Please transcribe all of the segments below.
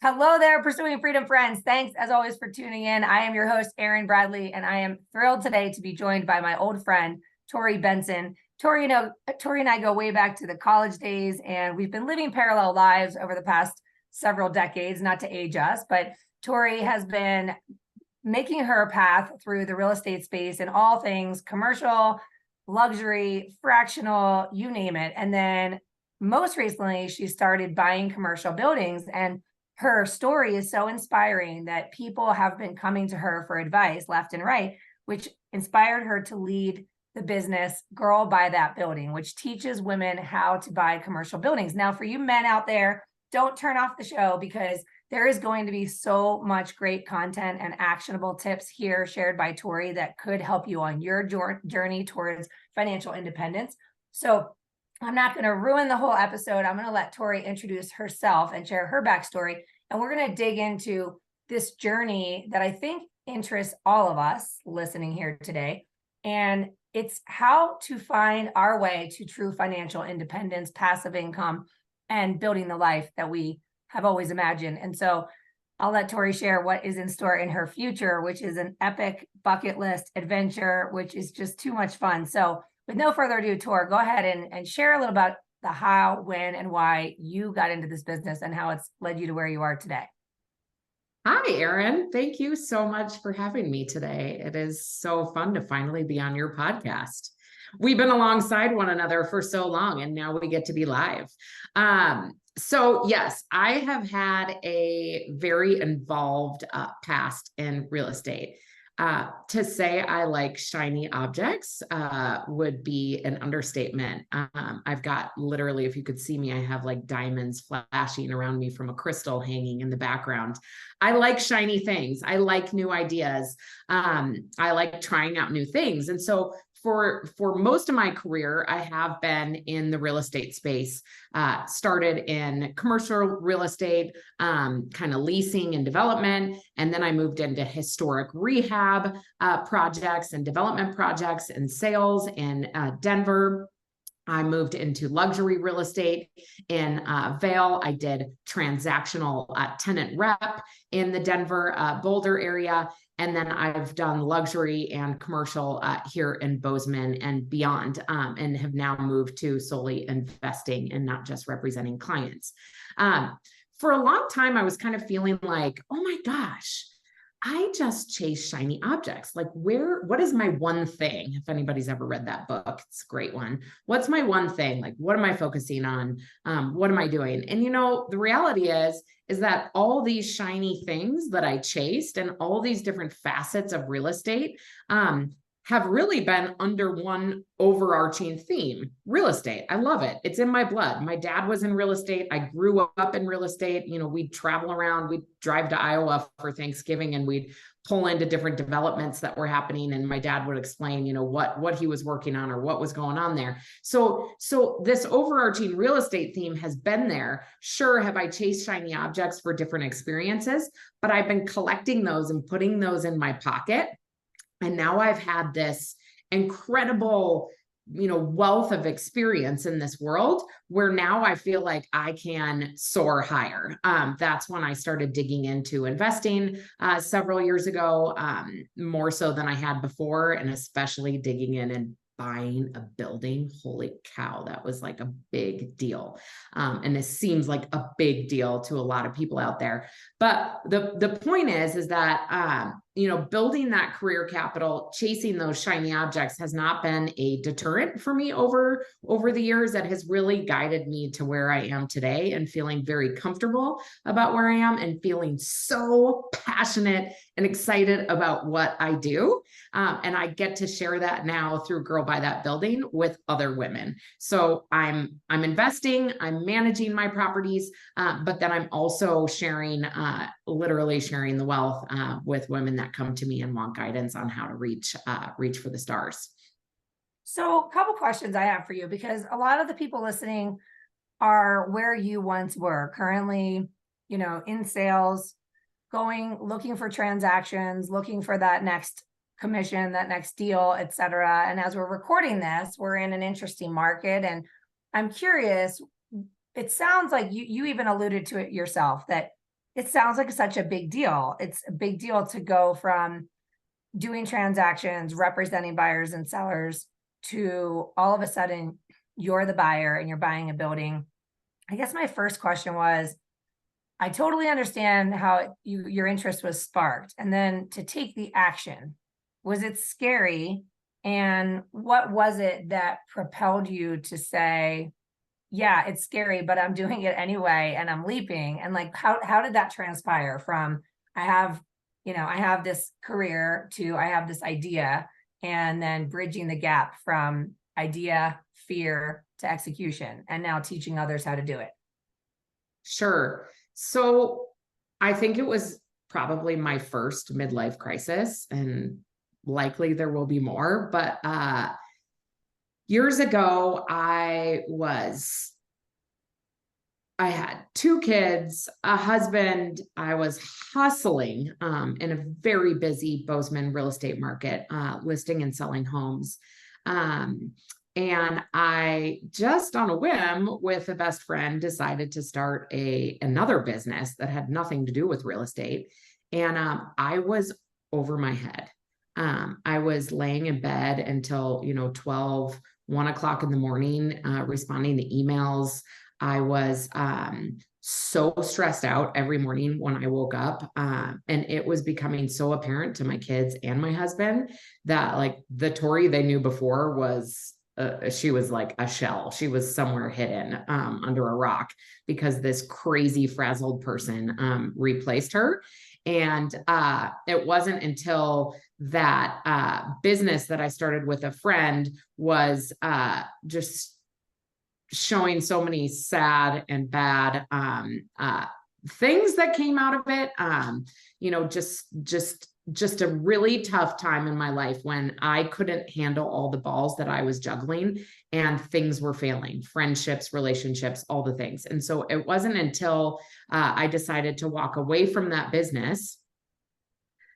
Hello there, Pursuing Freedom friends. Thanks as always for tuning in. I am your host, Erin Bradley, and I am thrilled today to be joined by my old friend, Torrey Benson. Torrey and I go way back to the college days, and we've been living parallel lives over the past several decades, not to age us, but Torrey has been making her path through the real estate space in all things commercial, luxury, fractional, you name it. And then most recently, she started buying commercial buildings, and her story is so inspiring that people have been coming to her for advice left and right, which inspired her to lead the business Girl Buy That Building, which teaches women how to buy commercial buildings. Now, for you men out there, don't turn off the show because there is going to be so much great content and actionable tips here shared by Torrey that could help you on your journey towards financial independence. So I'm not going to ruin the whole episode. I'm going to let Torrey introduce herself and share her backstory. And we're going to dig into this journey that I think interests all of us listening here today. And it's how to find our way to true financial independence, passive income, and building the life that we have always imagined. And so I'll let Torrey share what is in store in her future, which is an epic bucket list adventure, which is just too much fun. So with no further ado, Tor, go ahead and share a little about the how, when, and why you got into this business and how it's led you to where you are today. Hi, Erin. Thank you so much for having me today. It is so fun to finally be on your podcast. We've been alongside one another for so long, and now we get to be live. So yes, I have had a very involved past in real estate. To say I like shiny objects would be an understatement. I've got literally, if you could see me, I have like diamonds flashing around me from a crystal hanging in the background. I like shiny things. I like new ideas. I like trying out new things. And so for most of my career, I have been in the real estate space, started in commercial real estate, kind of leasing and development. And then I moved into historic rehab projects and development projects and sales in Denver. I moved into luxury real estate in Vail. I did transactional tenant rep in the Denver, Boulder area. And then I've done luxury and commercial here in Bozeman and beyond, and have now moved to solely investing and not just representing clients. For a long time, I was kind of feeling like, oh my gosh, I just chase shiny objects. Like what is my one thing? If anybody's ever read that book, it's a great one. What's my one thing? Like, what am I focusing on? What am I doing? And the reality is that all these shiny things that I chased and all these different facets of real estate, have really been under one overarching theme: real estate. I love it. It's in my blood. My dad was in real estate. I grew up in real estate. We'd travel around, we'd drive to Iowa for Thanksgiving, and we'd pull into different developments that were happening. And my dad would explain, what he was working on or what was going on there. So this overarching real estate theme has been there. Sure, have I chased shiny objects for different experiences, but I've been collecting those and putting those in my pocket. And now I've had this incredible, wealth of experience in this world where now I feel like I can soar higher. That's when I started digging into investing several years ago, more so than I had before, and especially digging in and buying a building. Holy cow, that was like a big deal. And this seems like a big deal to a lot of people out there. But the point is that, building that career capital, chasing those shiny objects has not been a deterrent for me over the years. That has really guided me to where I am today, and feeling very comfortable about where I am, and feeling so passionate and excited about what I do. And I get to share that now through Girl Buy That Building with other women. So I'm investing, I'm managing my properties, but then I'm also literally sharing the wealth with women that come to me and want guidance on how to reach for the stars. So a couple questions I have for you, because a lot of the people listening are where you once were, currently, in sales, looking for transactions, looking for that next commission, that next deal, et cetera. And as we're recording this, we're in an interesting market. And I'm curious, it sounds like you even alluded to it yourself, that It sounds like such a big deal. It's a big deal to go from doing transactions, representing buyers and sellers, to all of a sudden you're the buyer and you're buying a building. I guess my first question was, I totally understand how your interest was sparked. And then to take the action, was it scary? And what was it that propelled you to say, yeah, it's scary, but I'm doing it anyway and I'm leaping? And like, how did that transpire from I have, I have this career to I have this idea, and then bridging the gap from idea, fear to execution, and now teaching others how to do it? Sure. So I think it was probably my first midlife crisis, and likely there will be more, but years ago, I had two kids, a husband. I was hustling in a very busy Bozeman real estate market, listing and selling homes. And I just on a whim with a best friend decided to start another business that had nothing to do with real estate. And I was over my head. I was laying in bed until, 12, 1 o'clock in the morning, responding to emails. I was so stressed out every morning when I woke up. And it was becoming so apparent to my kids and my husband that like the Torrey they knew before was, she was like a shell. She was somewhere hidden under a rock because this crazy frazzled person replaced her. And it wasn't until that business that I started with a friend was just showing so many sad and bad things that came out of it. Just a really tough time in my life when I couldn't handle all the balls that I was juggling and things were failing, friendships, relationships, all the things. And so it wasn't until I decided to walk away from that business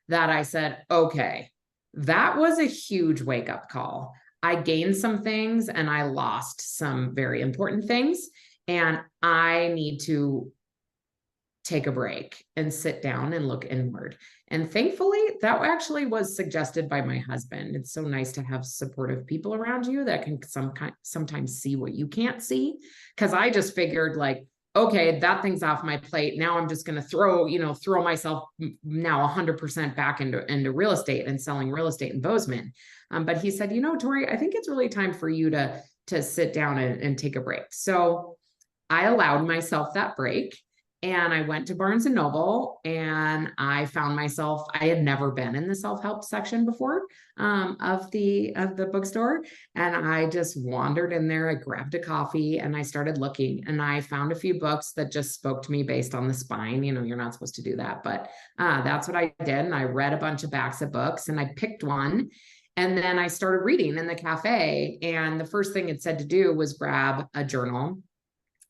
that I said, okay, that was a huge wake up call. I gained some things and I lost some very important things. And I need to take a break and sit down and look inward. And thankfully, that actually was suggested by my husband. It's so nice to have supportive people around you that can sometimes see what you can't see. Because I just figured like, okay, that thing's off my plate. Now I'm just going to throw myself now 100% back into real estate and selling real estate in Bozeman. But he said, Torrey, I think it's really time for you to sit down and take a break. So I allowed myself that break. And I went to Barnes and Noble and I found myself, I had never been in the self-help section before of the bookstore. And I just wandered in there. I grabbed a coffee and I started looking, and I found a few books that just spoke to me based on the spine. You're not supposed to do that, but that's what I did. And I read a bunch of backs of books and I picked one. And then I started reading in the cafe. And the first thing it said to do was grab a journal.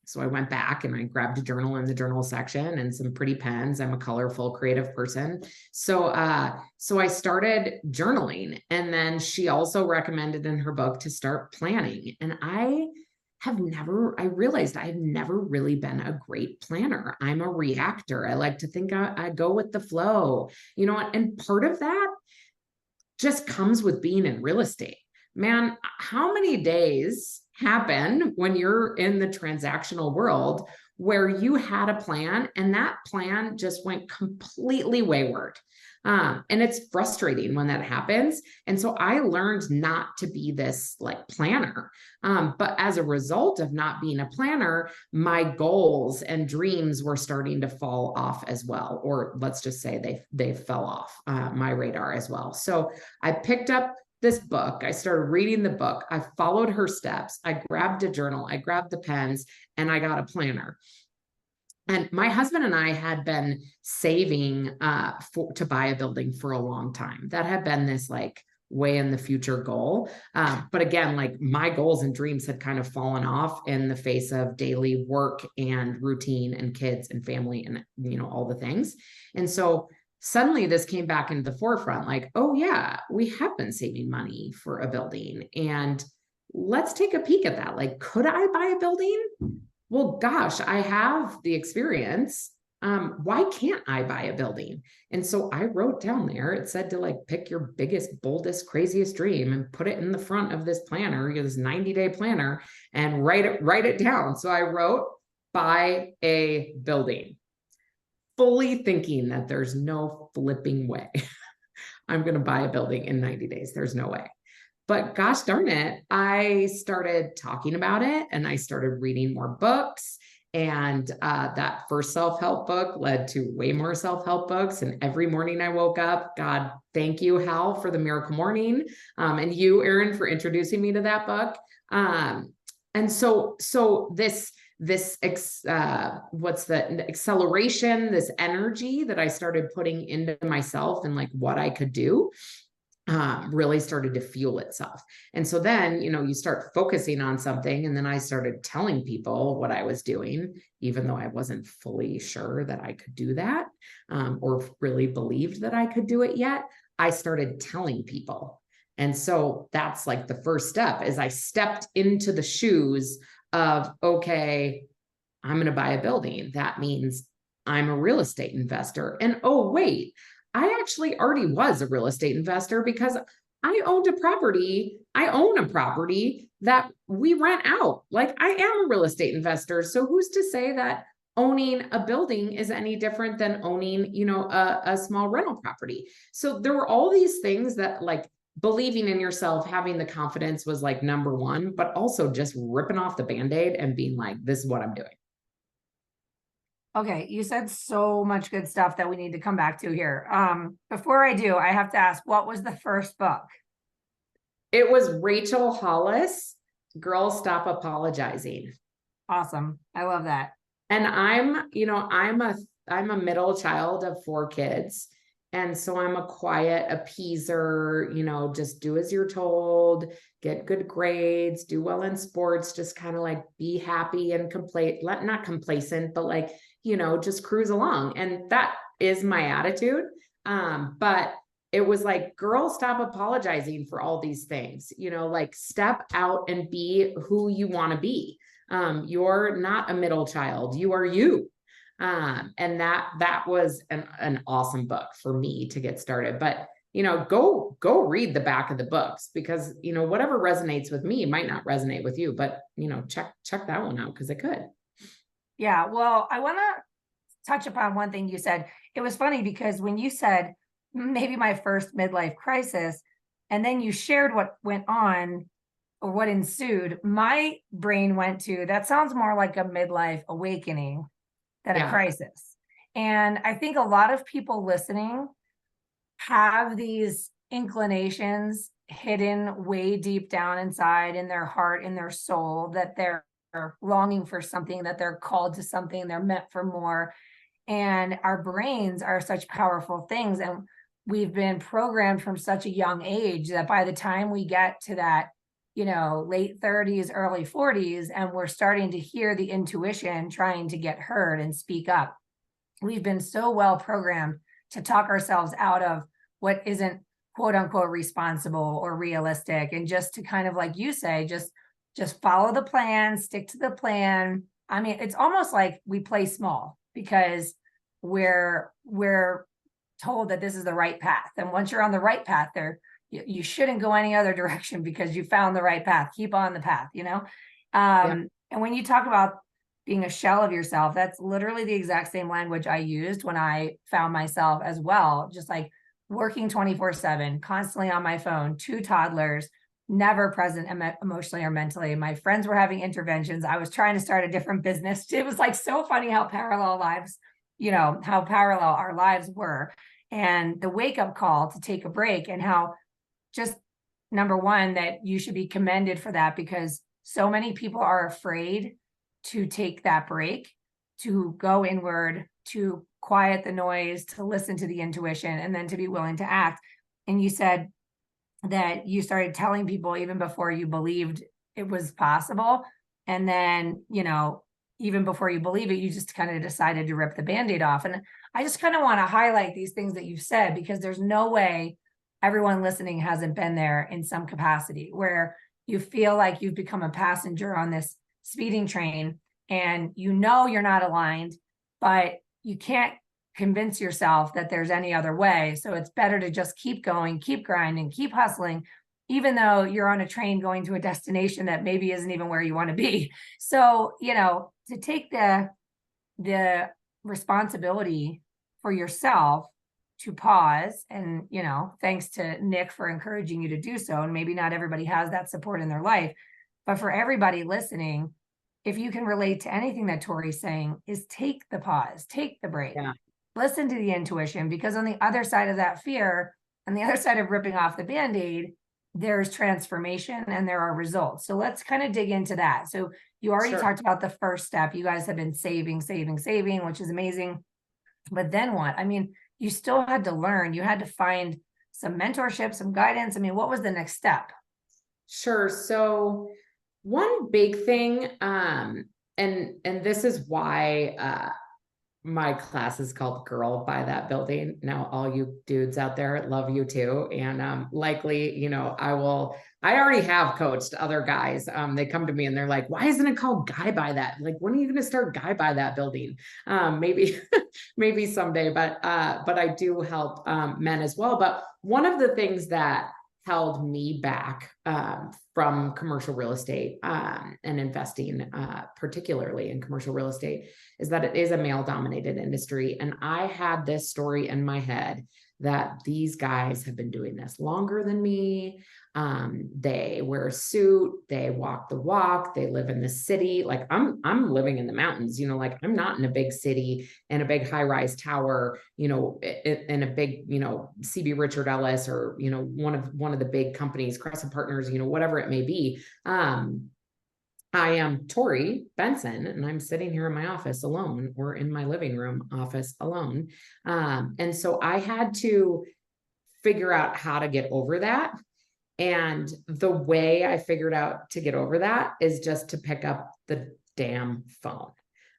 So I went back and I grabbed a journal in the journal section and some pretty pens. I'm a colorful, creative person. So I started journaling. And then she also recommended in her book to start planning. And I realized I have never really been a great planner. I'm a reactor. I like to think I go with the flow, and part of that just comes with being in real estate. Man, how many days happen when you're in the transactional world where you had a plan and that plan just went completely wayward? And it's frustrating when that happens. And so I learned not to be this like planner. But as a result of not being a planner, my goals and dreams were starting to fall off as well. Or let's just say they fell off my radar as well. So I picked up this book. I started reading the book. I followed her steps. I grabbed a journal. I grabbed the pens and I got a planner. And my husband and I had been saving to buy a building for a long time. That had been this like way in the future goal. But again, like my goals and dreams had kind of fallen off in the face of daily work and routine and kids and family and, all the things. And so suddenly this came back into the forefront, like, oh yeah, we have been saving money for a building, and let's take a peek at that. Like, could I buy a building? Well, gosh, I have the experience. why can't I buy a building? And so I wrote down there, it said to like pick your biggest, boldest, craziest dream and put it in the front of this planner, this 90-day planner, and write it down. So I wrote, buy a building, fully thinking that there's no flipping way I'm going to buy a building in 90 days. There's no way. But gosh darn it, I started talking about it and I started reading more books. And that first self-help book led to way more self-help books. And every morning I woke up, God, thank you, Hal, for the Miracle Morning. And you, Erin, for introducing me to that book. And so this what's the acceleration, this energy that I started putting into myself and like what I could do, really started to fuel itself. And so then, you start focusing on something. And then I started telling people what I was doing, even though I wasn't fully sure that I could do that, or really believed that I could do it yet. I started telling people. And so that's like the first step is I stepped into the shoes of, okay, I'm going to buy a building. That means I'm a real estate investor. And oh, wait, I actually already was a real estate investor because I own a property that we rent out. Like I am a real estate investor. So who's to say that owning a building is any different than owning, a small rental property? So there were all these things that like believing in yourself, having the confidence was like number one, but also just ripping off the Band-Aid and being like, this is what I'm doing. Okay, you said so much good stuff that we need to come back to here. Before I do, I have to ask, what was the first book? It was Rachel Hollis, Girls Stop Apologizing. Awesome. I love that. And I'm a middle child of 4 kids. And so I'm a quiet appeaser, just do as you're told, get good grades, do well in sports, just kind of like be happy and not complacent, but like, just cruise along. And that is my attitude. But it was like, girl, stop apologizing for all these things, like step out and be who you want to be. You're not a middle child, you are you. And that was an awesome book for me to get started. But, go read the back of the books because, whatever resonates with me might not resonate with you, but, check that one out because it could. Yeah. Well, I want to touch upon one thing you said. It was funny because when you said maybe my first midlife crisis, and then you shared what went on or what ensued, my brain went to, that sounds more like a midlife awakening than a crisis. And I think a lot of people listening have these inclinations hidden way deep down inside in their heart, in their soul, that they're longing for something, that they're called to something, they're meant for more. And our brains are such powerful things. And we've been programmed from such a young age that by the time we get to that, late 30s, early 40s, and we're starting to hear the intuition trying to get heard and speak up, we've been so well programmed to talk ourselves out of what isn't quote unquote responsible or realistic. And just to kind of, like you say, just follow the plan, stick to the plan. I mean, it's almost like we play small because we're told that this is the right path. And once you're on the right path you shouldn't go any other direction because you found the right path. Keep on the path, And when you talk about being a shell of yourself, that's literally the exact same language I used when I found myself as well. Just like working 24/7, constantly on my phone, 2 toddlers, never present emotionally or mentally. My friends were having interventions. I was trying to start a different business. It was like so funny how parallel our lives were. And the wake-up call to take a break, and how just number one, that you should be commended for that, because so many people are afraid to take that break, to go inward, to quiet the noise, to listen to the intuition, and then to be willing to act. And you said that you started telling people even before you believed it was possible. And then, even before you believe it, you just kind of decided to rip the Band-Aid off. And I just kind of want to highlight these things that you've said, because there's no way everyone listening hasn't been there in some capacity where you feel like you've become a passenger on this speeding train and you're not aligned, but you can't convince yourself that there's any other way. So it's better to just keep going, keep grinding, keep hustling, even though you're on a train going to a destination that maybe isn't even where you want to be. So, to take the responsibility for yourself to pause, and thanks to Nick for encouraging you to do so, and maybe not everybody has that support in their life, but for everybody listening, if you can relate to anything that Torrey's saying, is take the pause, take the break, listen to the intuition, because on the other side of that fear, on the other side of ripping off the Band-Aid, there's transformation and there are results. So let's kind of dig into that. So you already talked about the first step. You guys have been saving, which is amazing. But then what? I mean, you still had to learn. You had to find some mentorship, some guidance. I mean, what was the next step? Sure. So one big thing, and this is why my class is called Girl by That Building. Now, all you dudes out there, love you too. And likely, I already have coached other guys. They come to me and they're like, why isn't it called Guy by That? Like, when are you going to start Guy by That Building? Maybe, maybe someday, but I do help men as well. But one of the things that held me back from commercial real estate and investing, particularly in commercial real estate, is that it is a male-dominated industry. And I had this story in my head that these guys have been doing this longer than me. They wear a suit, they walk the walk, they live in the city. Like I'm living in the mountains, like I'm not in a big city and a big high-rise tower, in a big, CB Richard Ellis or, one of the big companies, Crescent Partners, whatever it may be. I am Torrey Benson, and I'm sitting here in my office alone, or in my living room office alone. And so I had to figure out how to get over that. And the way I figured out to get over that is just to pick up the damn phone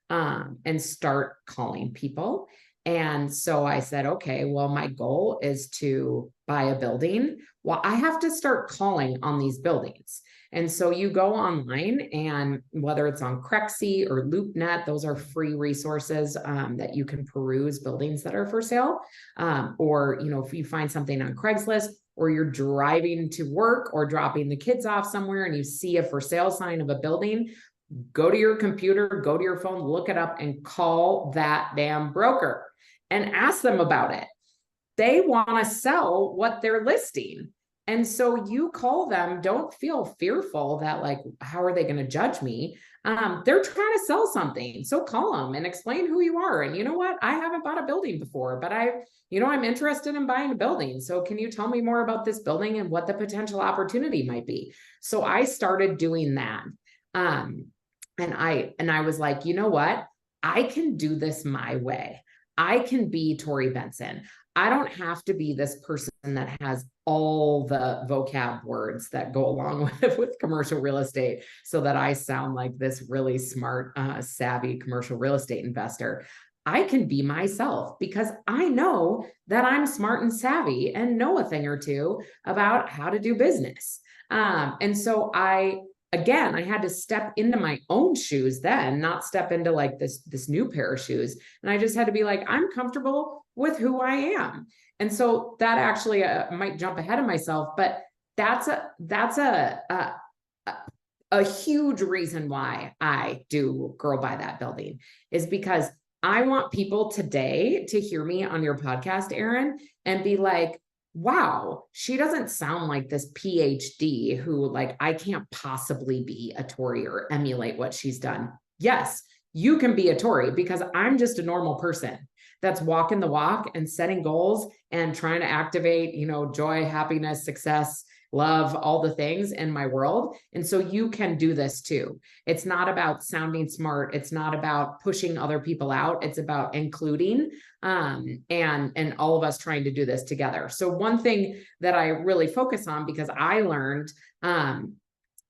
and start calling people. And so I said, okay, well, my goal is to buy a building. Well, I have to start calling on these buildings. And so you go online, and whether it's on Crexy or LoopNet, those are free resources that you can peruse buildings that are for sale. Or, if you find something on Craigslist, or you're driving to work or dropping the kids off somewhere and you see a for sale sign of a building, go to your computer, go to your phone, look it up, and call that damn broker and ask them about it. They want to sell what they're listing. And so you call them, don't feel fearful that like, how are they going to judge me? They're trying to sell something. So call them and explain who you are. And you know what? I haven't bought a building before, but I'm interested in buying a building. So can you tell me more about this building and what the potential opportunity might be? So I started doing that. And I was like, you know what? I can do this my way. I can be Torrey Benson. I don't have to be this person that has all the vocab words that go along with commercial real estate so that I sound like this really smart, savvy commercial real estate investor. I can be myself because I know that I'm smart and savvy and know a thing or two about how to do business. And so I had to step into my own shoes then, not step into like this new pair of shoes. And I just had to be like, I'm comfortable with who I am. And so that actually might jump ahead of myself, but that's a huge reason why I do Girl by That Building is because I want people today to hear me on your podcast, Erin, and be like, wow, she doesn't sound like this PhD who like, I can't possibly be a Torrey or emulate what she's done. Yes, you can be a Torrey because I'm just a normal person that's walking the walk and setting goals and trying to activate, joy, happiness, success, love, all the things in my world. And so you can do this too. It's not about sounding smart. It's not about pushing other people out. It's about including and all of us trying to do this together. So one thing that I really focus on, because I learned and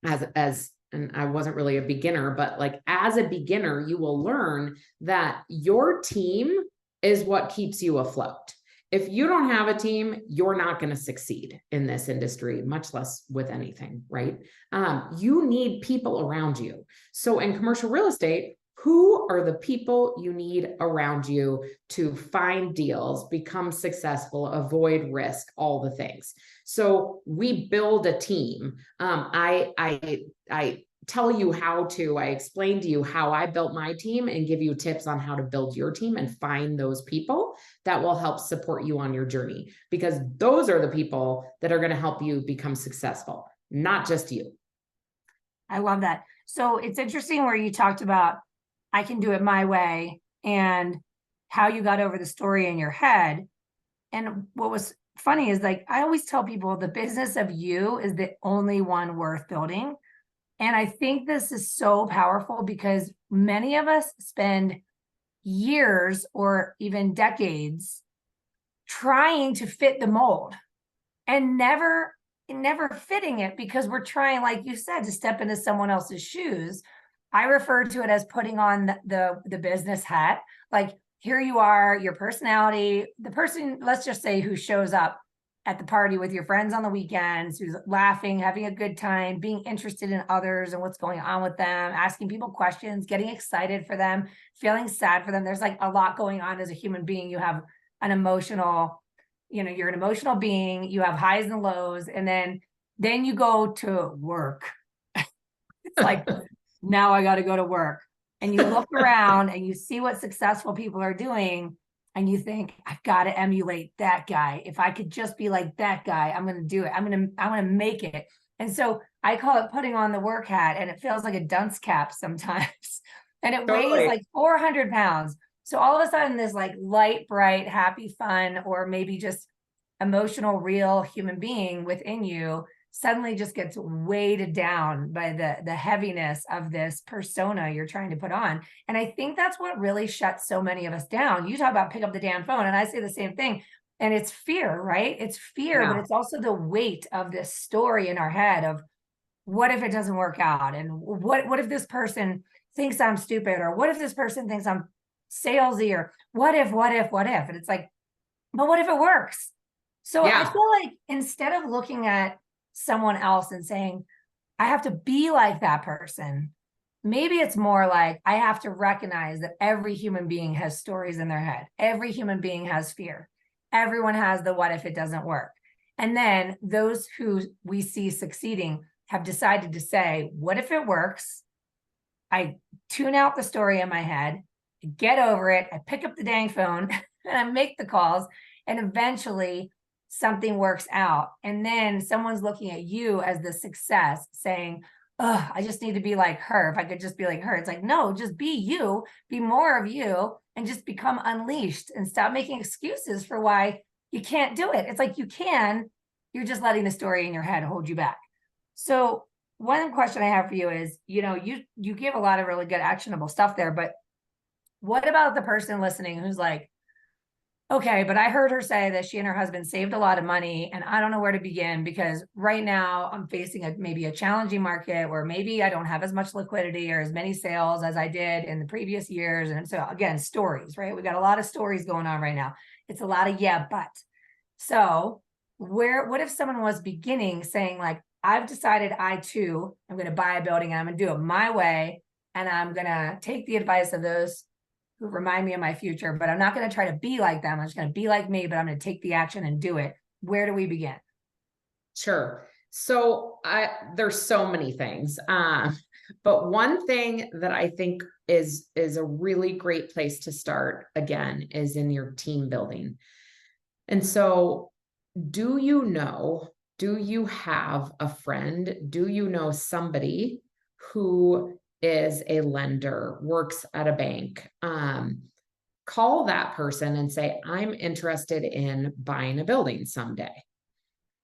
I wasn't really a beginner, but like as a beginner, you will learn that your team is what keeps you afloat. If you don't have a team, you're not going to succeed in this industry, much less with anything, right? You need people around you. So in commercial real estate, who are the people you need around you to find deals, become successful, avoid risk, all the things. So we build a team. I tell you I explain to you how I built my team and give you tips on how to build your team and find those people that will help support you on your journey, because those are the people that are going to help you become successful, not just you. I love that. So it's interesting where you talked about, I can do it my way, and how you got over the story in your head. And what was funny is, like, I always tell people the business of you is the only one worth building. And I think this is so powerful because many of us spend years or even decades trying to fit the mold and never fitting it, because we're trying, like you said, to step into someone else's shoes. I refer to it as putting on the business hat. Like, here you are, your personality, the person, let's just say, who shows up at the party with your friends on the weekends, who's laughing, having a good time, being interested in others and what's going on with them, asking people questions, getting excited for them, feeling sad for them. There's like a lot going on as a human being. You have an emotional, you're an emotional being, you have highs and lows, and then you go to work. It's like, now I got to go to work. And you look around and you see what successful people are doing, and you think, I've got to emulate that guy. If I could just be like that guy, I'm going to do it. I'm going to make it. And so I call it putting on the work hat, and it feels like a dunce cap sometimes. And it weighs like 400 pounds. So all of a sudden, this like light, bright, happy, fun, or maybe just emotional, real human being within you suddenly just gets weighted down by the heaviness of this persona you're trying to put on. And I think that's what really shuts so many of us down. You talk about pick up the damn phone, and I say the same thing. And it's fear, right? It's fear, but it's also the weight of this story in our head of, what if it doesn't work out? And what if this person thinks I'm stupid? Or what if this person thinks I'm salesy? Or what if? And it's like, but what if it works? So I feel like instead of looking at someone else and saying, I have to be like that person, maybe it's more like, I have to recognize that every human being has stories in their head. Every human being has fear. Everyone has the what if it doesn't work. And then those who we see succeeding have decided to say, what if it works? I tune out the story in my head, get over it, I pick up the dang phone and I make the calls, and eventually something works out. And then someone's looking at you as the success, saying, oh, I just need to be like her. If I could just be like her. It's like, no, just be you, be more of you, and just become unleashed and stop making excuses for why you can't do it. It's like, you can, you're just letting the story in your head hold you back. So one question I have for you is, you give a lot of really good actionable stuff there, but what about the person listening who's like, okay, but I heard her say that she and her husband saved a lot of money, and I don't know where to begin, because right now I'm facing maybe a challenging market where maybe I don't have as much liquidity or as many sales as I did in the previous years. And so again, stories, right? We got a lot of stories going on right now. It's a lot of but. So what if someone was beginning saying, like, I've decided I'm going to buy a building, and I'm going to do it my way, and I'm going to take the advice of those who remind me of my future, but I'm not going to try to be like them. I'm just going to be like me, but I'm going to take the action and do it. Where do we begin? Sure. So there's so many things. But one thing that I think is a really great place to start, again, is in your team building. And so do you have a friend? Do you know somebody who is a lender, works at a bank? Call that person and say, I'm interested in buying a building someday.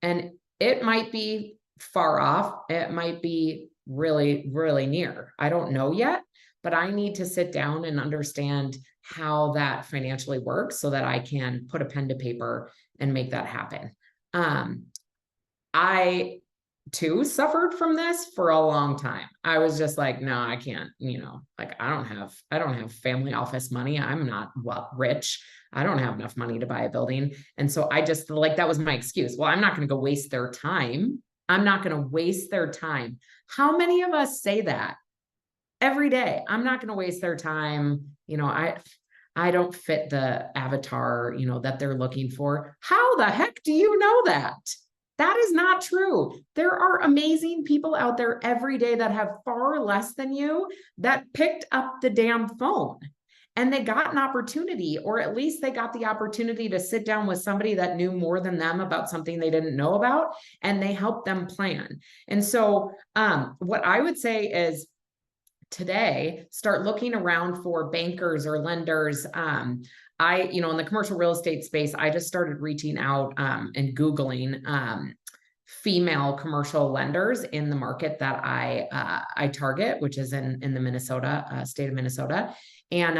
And it might be far off. It might be really, really near. I don't know yet, but I need to sit down and understand how that financially works so that I can put a pen to paper and make that happen. I too suffered from this for a long time. I was just like, no, I can't, like, I don't have family office money. I'm not rich. I don't have enough money to buy a building. And so I just, like, that was my excuse. Well, I'm not going to go waste their time. I'm not going to waste their time. How many of us say that? every day. I'm not going to waste their time. I don't fit the avatar, that they're looking for. How the heck do you know that? That is not true. There are amazing people out there every day that have far less than you that picked up the damn phone and they got an opportunity, or at least they got the opportunity to sit down with somebody that knew more than them about something they didn't know about, and they helped them plan. And so what I would say is, today, start looking around for bankers or lenders. In the commercial real estate space, I just started reaching out and Googling female commercial lenders in the market that I target, which is in the Minnesota state of Minnesota. And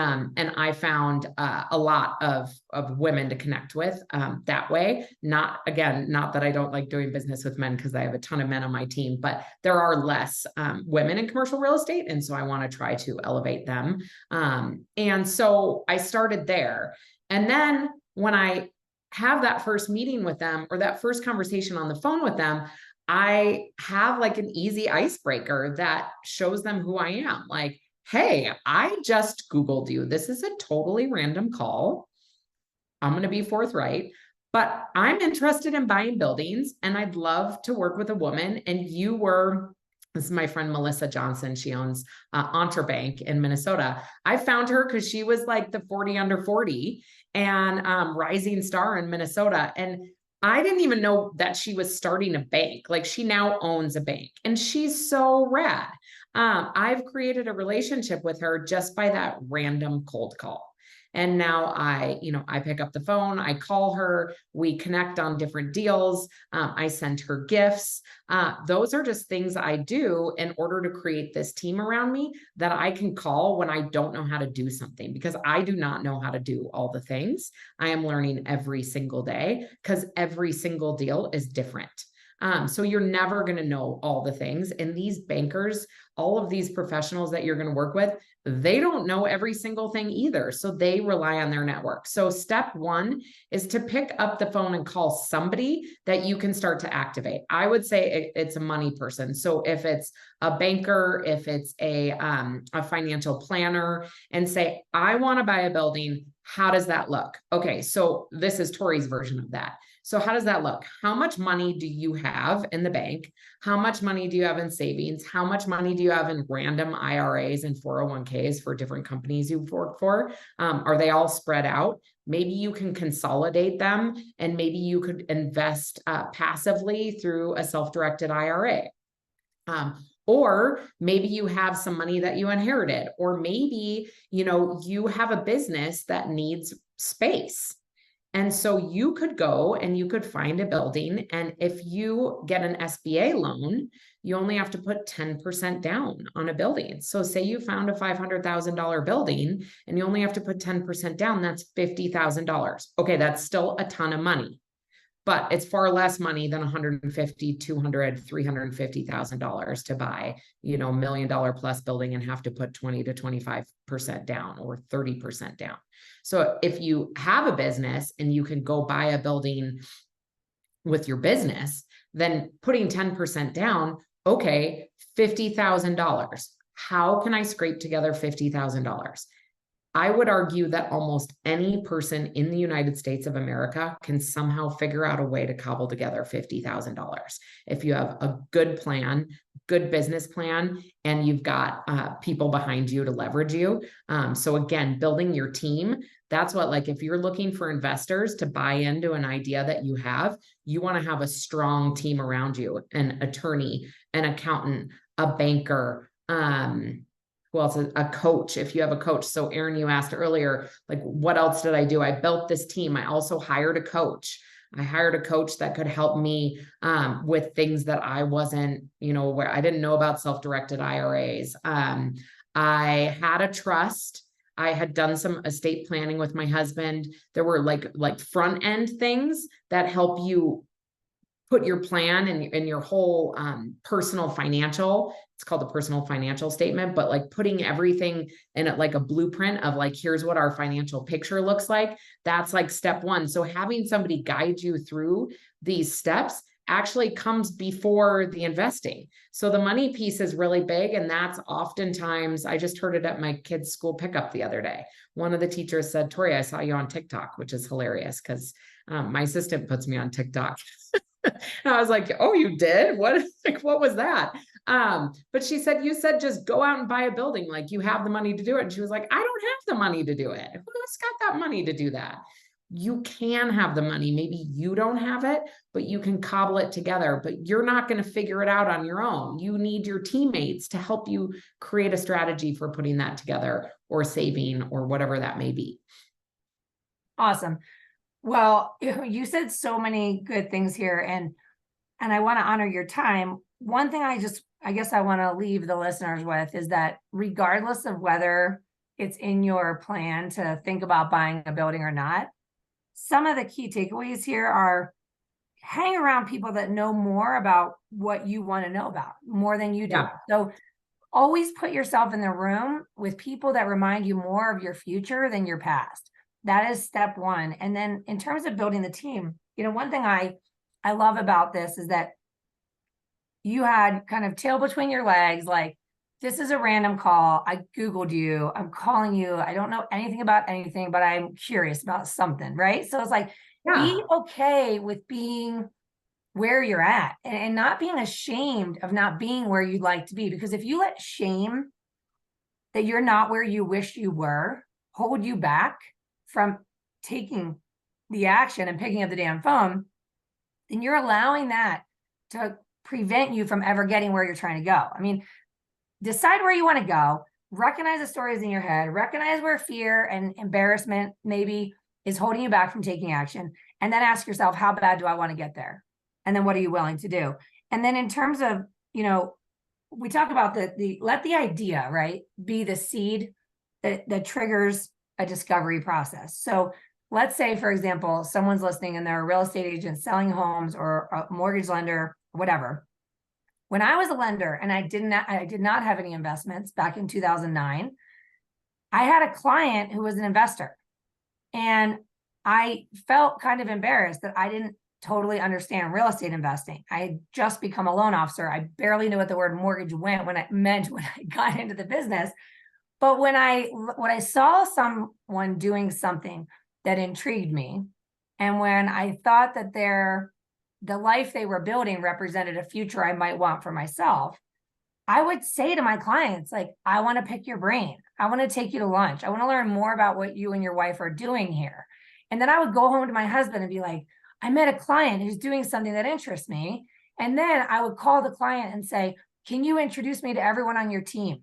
I found a lot of women to connect with that way. Not that I don't like doing business with men, because I have a ton of men on my team, but there are less women in commercial real estate. And so I want to try to elevate them. And so I started there. And then when I have that first meeting with them, or that first conversation on the phone with them, I have like an easy icebreaker that shows them who I am. Like, hey, I just Googled you. This is a totally random call. I'm going to be forthright, but I'm interested in buying buildings and I'd love to work with a woman. And this is my friend, Melissa Johnson. She owns Entrebank in Minnesota. I found her because she was like the 40 under 40 and rising star in Minnesota. And I didn't even know that she was starting a bank. Like, she now owns a bank and she's so rad. I've created a relationship with her just by that random cold call. And now I pick up the phone, I call her, we connect on different deals. I send her gifts. Those are just things I do in order to create this team around me that I can call when I don't know how to do something, because I do not know how to do all the things. I am learning every single day because every single deal is different. So you're never going to know all the things. And these bankers, all of these professionals that you're going to work with, they don't know every single thing either. So they rely on their network. So step one is to pick up the phone and call somebody that you can start to activate. I would say it's a money person. So if it's a banker, if it's a financial planner, and say, I want to buy a building. How does that look? Okay. So this is Torrey's version of that. So how does that look? How much money do you have in the bank? How much money do you have in savings? How much money do you have in random IRAs and 401ks for different companies you've worked for? Are they all spread out? Maybe you can consolidate them, and maybe you could invest passively through a self-directed IRA. Or maybe you have some money that you inherited, or maybe, you have a business that needs space. And so you could go and you could find a building. And if you get an SBA loan, you only have to put 10% down on a building. So say you found a $500,000 building and you only have to put 10% down, that's $50,000. Okay, that's still a ton of money, but it's far less money than $150,000, $200,000, $350,000 to buy, $1 million plus building and have to put 20 to 25% down or 30% down. So if you have a business and you can go buy a building with your business, then putting 10% down, okay, $50,000. How can I scrape together $50,000? I would argue that almost any person in the United States of America can somehow figure out a way to cobble together $50,000. If you have a good plan, good business plan, and you've got people behind you to leverage you. So again, building your team, that's what, like, if you're looking for investors to buy into an idea that you want to have a strong team around you, an attorney, an accountant, a banker, who else? A coach, if you have a coach. So Erin, you asked earlier, like, what else did I do? I built this team. I also hired a coach. I hired a coach that could help me with things that I wasn't, where I didn't know about self-directed IRAs. I had a trust. I had done some estate planning with my husband. There were like front end things that help you put your plan and your whole personal financial, it's called the personal financial statement, but like putting everything in it like a blueprint of like, here's what our financial picture looks like. That's like step one. So having somebody guide you through these steps actually comes before the investing. So the money piece is really big. And that's oftentimes, I just heard it at my kids' school pickup the other day. One of the teachers said, Torrey, I saw you on TikTok, which is hilarious because my assistant puts me on TikTok. And I was like, oh, you did? What, like, what was that? But she said, you said, just go out and buy a building. Like you have the money to do it. And she was like, I don't have the money to do it. Who's got that money to do that? You can have the money. Maybe you don't have it, but you can cobble it together, but you're not going to figure it out on your own. You need your teammates to help you create a strategy for putting that together or saving or whatever that may be. Awesome. Well, you said so many good things here, and I want to honor your time. One thing I guess I want to leave the listeners with is that regardless of whether it's in your plan to think about buying a building or not, some of the key takeaways here are hang around people that know more about what you want to know about more than you do. Yeah. So always put yourself in the room with people that remind you more of your future than your past. That is step one. And then in terms of building the team, one thing I love about this is that you had kind of tail between your legs, like, this is a random call. I Googled you. I'm calling you. I don't know anything about anything, but I'm curious about something, right? So it's like, be okay with being where you're at and not being ashamed of not being where you'd like to be. Because if you let shame that you're not where you wish you were hold you back from taking the action and picking up the damn phone, then you're allowing that to prevent you from ever getting where you're trying to go. I mean, decide where you want to go, recognize the stories in your head, recognize where fear and embarrassment maybe is holding you back from taking action, and then ask yourself, how bad do I want to get there? And then what are you willing to do? And then in terms of, we talk about the let the idea, right, be the seed that triggers a discovery process. So let's say, for example, someone's listening and they're a real estate agent selling homes or a mortgage lender, whatever. When I was a lender and I did not have any investments back in 2009, I had a client who was an investor. And I felt kind of embarrassed that I didn't totally understand real estate investing. I had just become a loan officer. I barely knew what the word mortgage meant when I got into the business. But when I saw someone doing something that intrigued me, and when I thought that the life they were building represented a future I might want for myself, I would say to my clients, like, I want to pick your brain. I want to take you to lunch. I want to learn more about what you and your wife are doing here. And then I would go home to my husband and be like, I met a client who's doing something that interests me. And then I would call the client and say, can you introduce me to everyone on your team?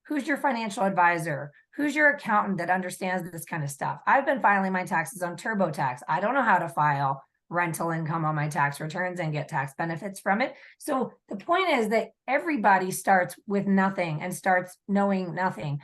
Who's your financial advisor? Who's your accountant that understands this kind of stuff? I've been filing my taxes on TurboTax. I don't know how to file rental income on my tax returns and get tax benefits from it. So the point is that everybody starts with nothing and starts knowing nothing.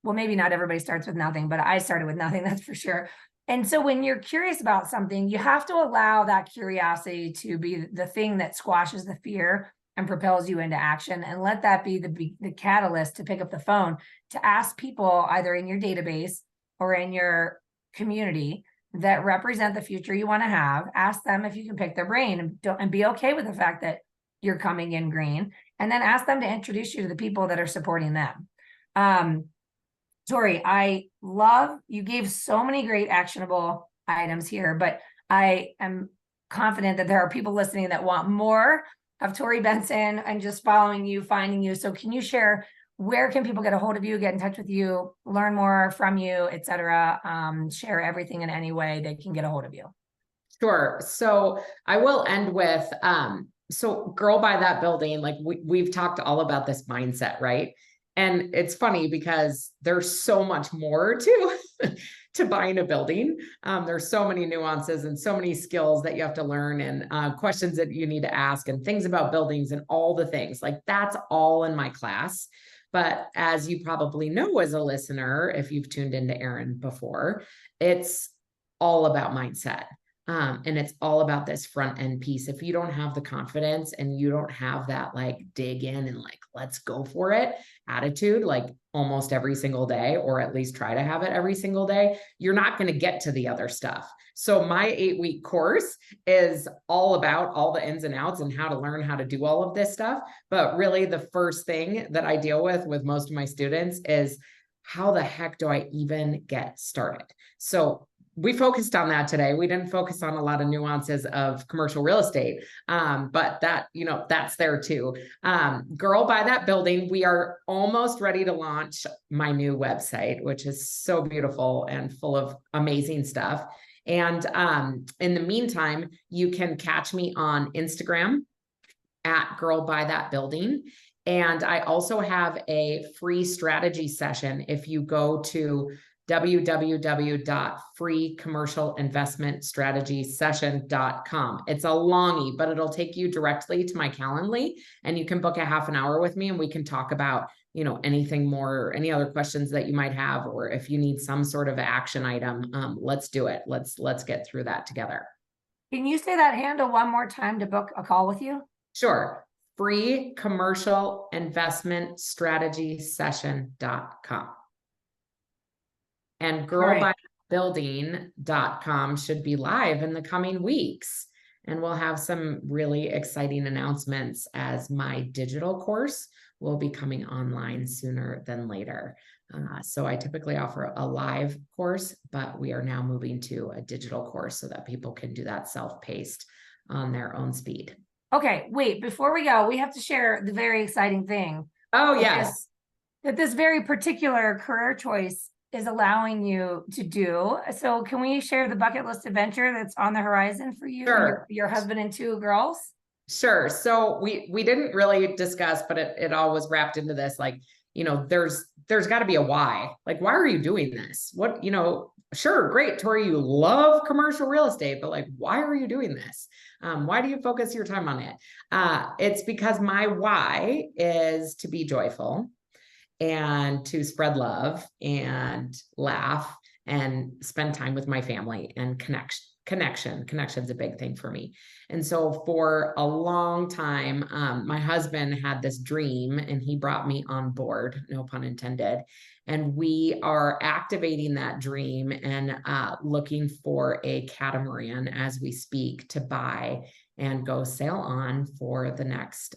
Well, maybe not everybody starts with nothing, but I started with nothing, that's for sure. And so when you're curious about something, you have to allow that curiosity to be the thing that squashes the fear and propels you into action, and let that be the catalyst to pick up the phone to ask people either in your database or in your community that represent the future you want to have. Ask them if you can pick their brain, and be okay with the fact that you're coming in green, and then ask them to introduce you to the people that are supporting them. Torrey, I love, you gave so many great actionable items here, but I am confident that there are people listening that want more of Torrey Benson and just following you, finding you. So can you share, where can people get a hold of you, get in touch with you, learn more from you, et cetera? Share everything in any way they can get a hold of you. Sure. So I will end with, so girl by that building, like we've talked all about this mindset, right? And it's funny because there's so much more to buying a building. There's so many nuances and so many skills that you have to learn, and questions that you need to ask, and things about buildings and all the things. Like, that's all in my class. But as you probably know, as a listener, if you've tuned into Erin before, it's all about mindset. And it's all about this front end piece. If you don't have the confidence and you don't have that like dig in and like, let's go for it attitude, like almost every single day, or at least try to have it every single day, you're not going to get to the other stuff. So my 8-week course is all about all the ins and outs and how to learn how to do all of this stuff. But really the first thing that I deal with most of my students is, how the heck do I even get started? So we focused on that today. We didn't focus on a lot of nuances of commercial real estate, but that, that's there too. Girl, Buy That Building, we are almost ready to launch my new website, which is so beautiful and full of amazing stuff. And in the meantime, you can catch me on Instagram at Girl Buy That Building. And I also have a free strategy session. If you go to www.freecommercialinvestmentstrategysession.com. It's a longie, but it'll take you directly to my Calendly, and you can book a half an hour with me and we can talk about, anything more, any other questions that you might have, or if you need some sort of action item, let's do it. Let's get through that together. Can you say that handle one more time to book a call with you? Sure. freecommercialinvestmentstrategysession.com. And girlbuybuilding.com should be live in the coming weeks. And we'll have some really exciting announcements as my digital course will be coming online sooner than later. So I typically offer a live course, but we are now moving to a digital course so that people can do that self-paced on their own speed. Okay, wait, before we go, we have to share the very exciting thing. Oh, yes. That this very particular career choice is allowing you to do. So can we share the bucket list adventure that's on the horizon for you? Sure. And your husband and 2 girls? Sure. So we didn't really discuss, but it all was wrapped into this, like, there's got to be a why. Like, why are you doing this? What, sure, great, Torrey, you love commercial real estate, but like, why are you doing this? Why do you focus your time on it? It's because my why is to be joyful and to spread love and laugh and spend time with my family and connection's a big thing for me. And so for a long time, my husband had this dream and he brought me on board, no pun intended. And we are activating that dream and looking for a catamaran as we speak to buy and go sail on for the next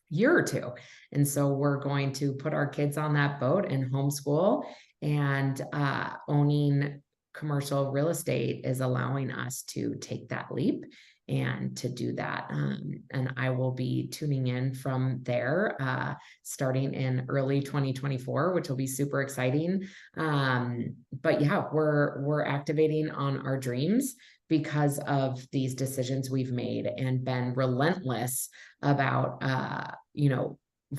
year or two. And so we're going to put our kids on that boat and homeschool, and owning commercial real estate is allowing us to take that leap and to do that. And I will be tuning in from there, starting in early 2024, which will be super exciting. But yeah, we're activating on our dreams because of these decisions we've made and been relentless about,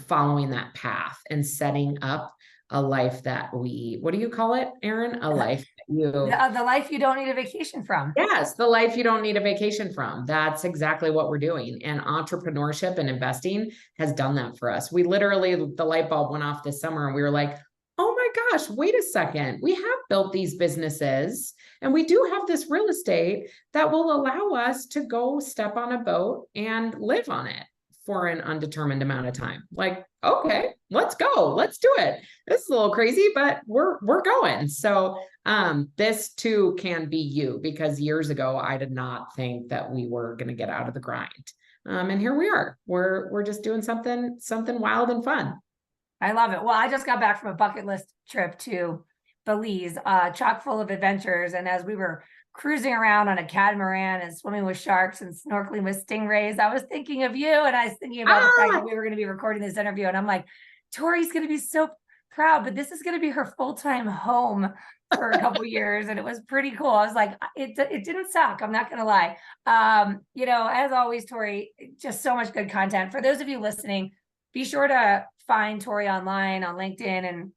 following that path and setting up a life that what do you call it, Erin? A life that the life you don't need a vacation from. Yes, the life you don't need a vacation from. That's exactly what we're doing. And entrepreneurship and investing has done that for us. We literally, the light bulb went off this summer and we were like, oh my gosh, wait a second. We have built these businesses and we do have this real estate that will allow us to go step on a boat and live on it for an undetermined amount of time. Like, okay, let's go. Let's do it. This is a little crazy, but we're going. So this too can be you, because years ago, I did not think that we were going to get out of the grind. And here we are. We're just doing something wild and fun. I love it. Well, I just got back from a bucket list trip to Belize, chock full of adventures. And as we were cruising around on a catamaran and swimming with sharks and snorkeling with stingrays, I was thinking of you, and I was thinking about the fact that we were going to be recording this interview. And I'm like, Torrey's going to be so proud, but this is going to be her full-time home for a couple years. And it was pretty cool. I was like, it didn't suck. I'm not going to lie. As always, Torrey, just so much good content. For those of you listening, be sure to find Torrey online on LinkedIn and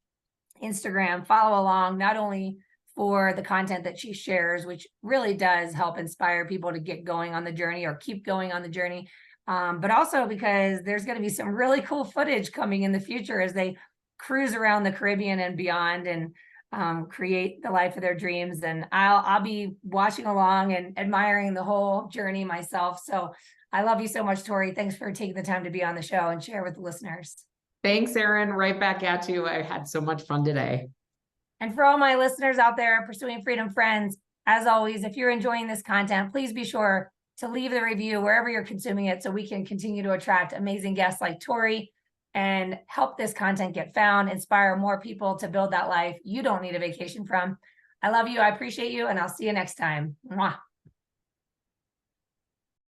Instagram, follow along, not only for the content that she shares, which really does help inspire people to get going on the journey or keep going on the journey, but also because there's going to be some really cool footage coming in the future as they cruise around the Caribbean and beyond. And create the life of their dreams. And I'll be watching along and admiring the whole journey myself. So I love you so much, Torrey. Thanks for taking the time to be on the show and share with the listeners. Thanks, Erin. Right back at you. I had so much fun today. And for all my listeners out there, Pursuing Freedom friends, as always, if you're enjoying this content, please be sure to leave the review wherever you're consuming it so we can continue to attract amazing guests like Torrey and help this content get found, inspire more people to build that life you don't need a vacation from. I love you. I appreciate you. And I'll see you next time. Mwah.